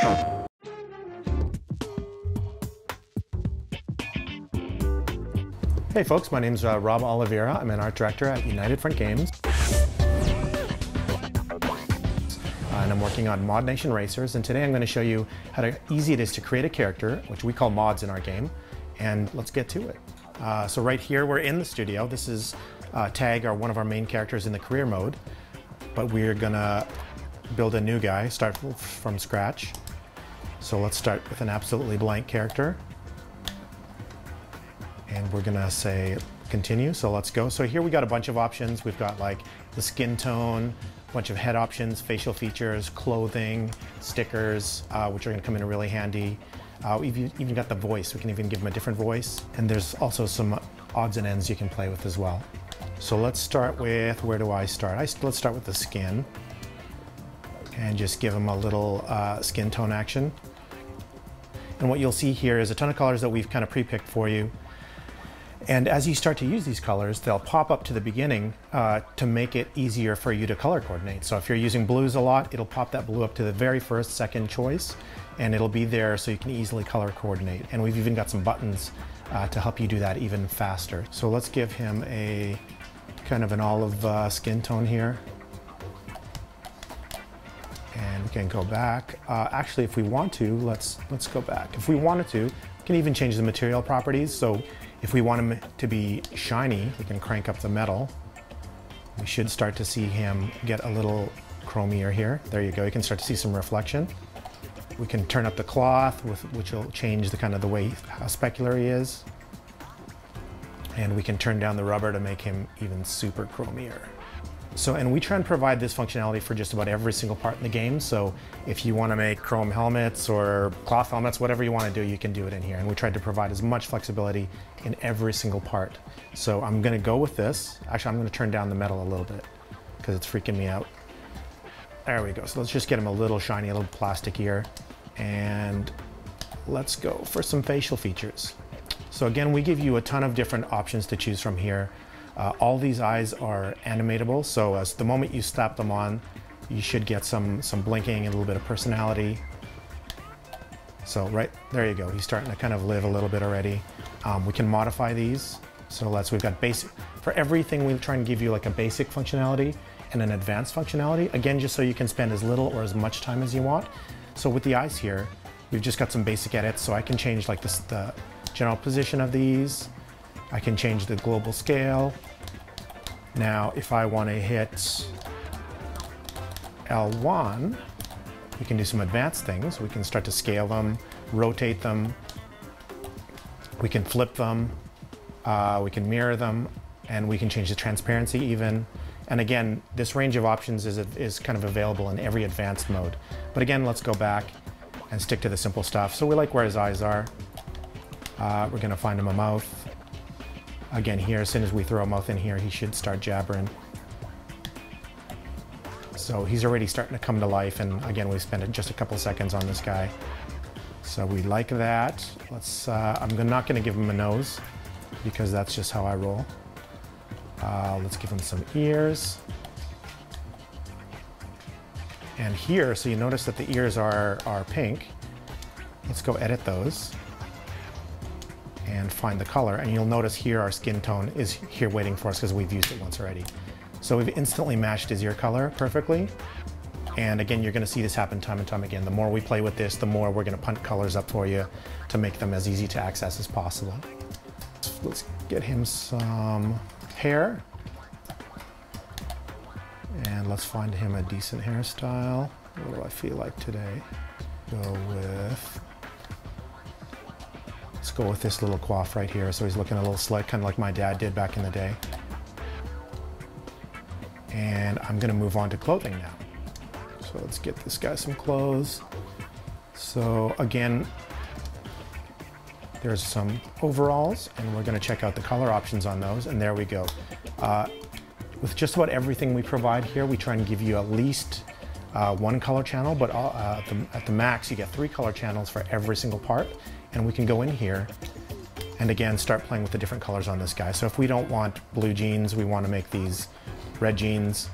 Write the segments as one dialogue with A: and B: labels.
A: Hey folks, my name's Rob Oliveira. I'm an art director at United Front Games. And I'm working on ModNationRacers, and today I'm going to show you how easy it is to create a character, which we call mods in our game, and let's get to it. So right here, we're in the studio. This is Tag, one of our main characters in the career mode, but we're gonna build a new guy, start from scratch. So let's start with an absolutely blank character. And we're gonna say continue, so let's go. So here we got a bunch of options. We've got like the skin tone, a bunch of head options, facial features, clothing, stickers, which are gonna come in really handy. We've even got the voice. We can even give him a different voice. And there's also some odds and ends you can play with as well. So let's start with, where do I start? Let's start with the skin and just give him a little skin tone action. And what you'll see here is a ton of colors that we've kind of pre-picked for you. And as you start to use these colors, they'll pop up to the beginning to make it easier for you to color coordinate. So if you're using blues a lot, it'll pop that blue up to the very first, second choice, and it'll be there so you can easily color coordinate. And we've even got some buttons to help you do that even faster. So let's give him a kind of an olive skin tone here. And we can go back. Actually, if we want to, let's go back. If we wanted to, we can even change the material properties. So if we want him to be shiny, we can crank up the metal. We should start to see him get a little chromier here. There you go, you can start to see some reflection. We can turn up the cloth, which will change the kind of the way, how specular he is. And we can turn down the rubber to make him even super chromier. So, and we try and provide this functionality for just about every single part in the game. So if you want to make chrome helmets or cloth helmets, whatever you want to do, you can do it in here. And we tried to provide as much flexibility in every single part. So I'm going to go with this. Actually, I'm going to turn down the metal a little bit because it's freaking me out. There we go. So let's just get him a little shiny, a little plastikier. And let's go for some facial features. So again, we give you a ton of different options to choose from here. All these eyes are animatable, so as the moment you slap them on, you should get some blinking and a little bit of personality. So right there you go, he's starting to kind of live a little bit already. We can modify these. So we've got basic, for everything we try and give you like a basic functionality and an advanced functionality, again, just so you can spend as little or as much time as you want. So with the eyes here, we've just got some basic edits, so I can change like the general position of these. I can change the global scale. Now, if I want to hit L1, we can do some advanced things. We can start to scale them, rotate them. We can flip them. We can mirror them, and we can change the transparency even. And again, this range of options is kind of available in every advanced mode. But again, let's go back and stick to the simple stuff. So we like where his eyes are. We're going to find him a mouth. Again, here, as soon as we throw a mouth in here, he should start jabbering. So he's already starting to come to life, and again, we spent just a couple seconds on this guy. So we like that. I'm not going to give him a nose, because that's just how I roll. Let's give him some ears. And here, so you notice that the ears are pink. Let's go edit those and find the color, and you'll notice here our skin tone is here waiting for us because we've used it once already. So we've instantly matched his ear color perfectly. And again, you're going to see this happen time and time again. The more we play with this, the more we're going to punt colors up for you to make them as easy to access as possible. Let's get him some hair. And let's find him a decent hairstyle. What do I feel like today? Let's go with this little coif right here. So he's looking a little slick, kind of like my dad did back in the day. And I'm going to move on to clothing now. So let's get this guy some clothes. So again, there's some overalls, and we're going to check out the color options on those. And there we go. With just about everything we provide here, we try and give you at least one color channel, but at the max, you get 3 color channels for every single part. And we can go in here and again start playing with the different colors on this guy. So if we don't want blue jeans, we want to make these red jeans,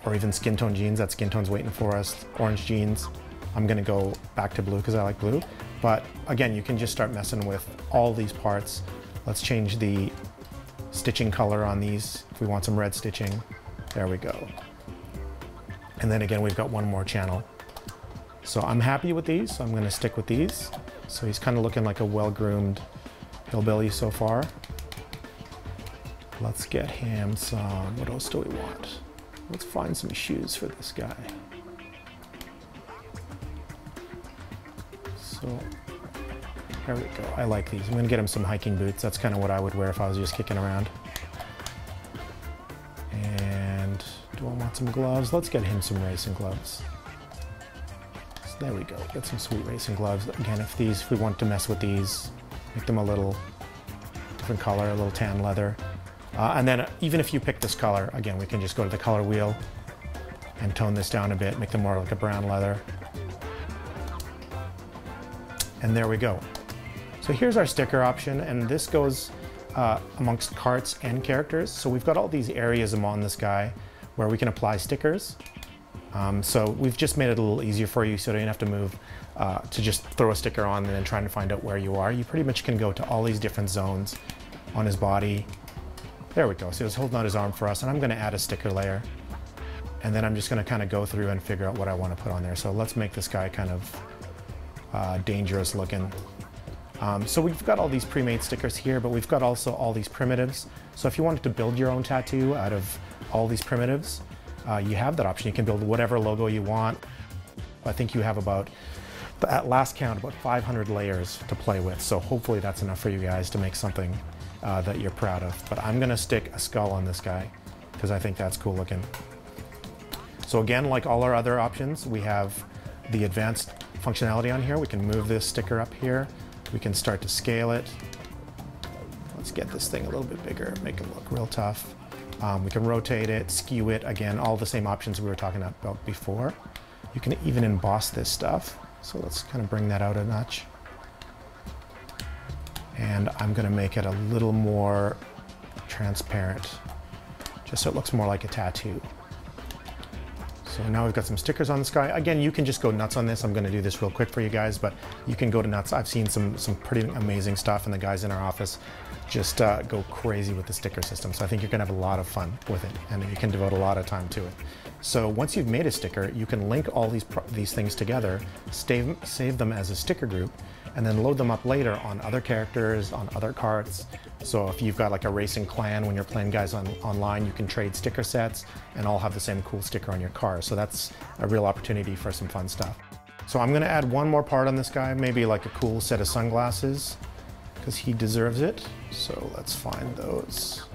A: or even skin tone jeans. That skin tone's waiting for us. Orange jeans. I'm gonna go back to blue because I like blue. But again, you can just start messing with all these parts. Let's change the stitching color on these if we want some red stitching. There we go. And then again, we've got one more channel. So I'm happy with these, so I'm gonna stick with these. So he's kind of looking like a well-groomed hillbilly so far. Let's get him some, what else do we want? Let's find some shoes for this guy. So, there we go. I like these. I'm gonna get him some hiking boots. That's kind of what I would wear if I was just kicking around. And do I want some gloves? Let's get him some racing gloves. So there we go. Get some sweet racing gloves. Again, if we want to mess with these, make them a little different color, a little tan leather. And then even if you pick this color, again, we can just go to the color wheel and tone this down a bit, make them more like a brown leather. And there we go. So here's our sticker option, and this goes amongst carts and characters. So we've got all these areas on this guy where we can apply stickers. So we've just made it a little easier for you so you don't have to move to just throw a sticker on and then trying to find out where you are. You pretty much can go to all these different zones on his body. There we go. So he's holding out his arm for us, and I'm going to add a sticker layer. And then I'm just going to kind of go through and figure out what I want to put on there. So let's make this guy kind of dangerous looking. So we've got all these pre-made stickers here, but we've got also all these primitives. So if you wanted to build your own tattoo out of all these primitives, you have that option. You can build whatever logo you want. I think you have about, at last count, about 500 layers to play with. So hopefully that's enough for you guys to make something that you're proud of. But I'm gonna stick a skull on this guy because I think that's cool looking. So again, like all our other options, we have the advanced functionality on here. We can move this sticker up here. We can start to scale it. Let's get this thing a little bit bigger, make it look real tough. We can rotate it, skew it, again, all the same options we were talking about before. You can even emboss this stuff. So let's kind of bring that out a notch. And I'm gonna make it a little more transparent, just so it looks more like a tattoo. So now we've got some stickers on this guy. Again, you can just go nuts on this. I'm gonna do this real quick for you guys, but you can go to nuts. I've seen some pretty amazing stuff, and the guys in our office just go crazy with the sticker system. So I think you're gonna have a lot of fun with it, and you can devote a lot of time to it. So once you've made a sticker, you can link all these things together, save them as a sticker group, and then load them up later on other characters, on other carts. So if you've got like a racing clan, when you're playing guys online, you can trade sticker sets and all have the same cool sticker on your car. So that's a real opportunity for some fun stuff. So I'm gonna add one more part on this guy, maybe like a cool set of sunglasses, because he deserves it. So let's find those.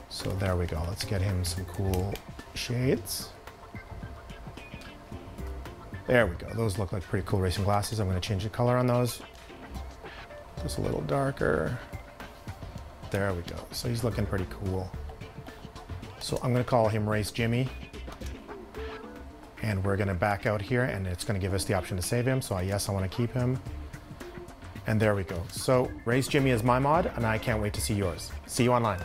A: So there we go. Let's get him some cool shades. There we go. Those look like pretty cool racing glasses. I'm going to change the color on those. Just a little darker. There we go. So he's looking pretty cool. So I'm going to call him Race Jimmy. And we're going to back out here, and it's going to give us the option to save him. So yes, I want to keep him. And there we go. So Race Jimmy is my mod, and I can't wait to see yours. See you online.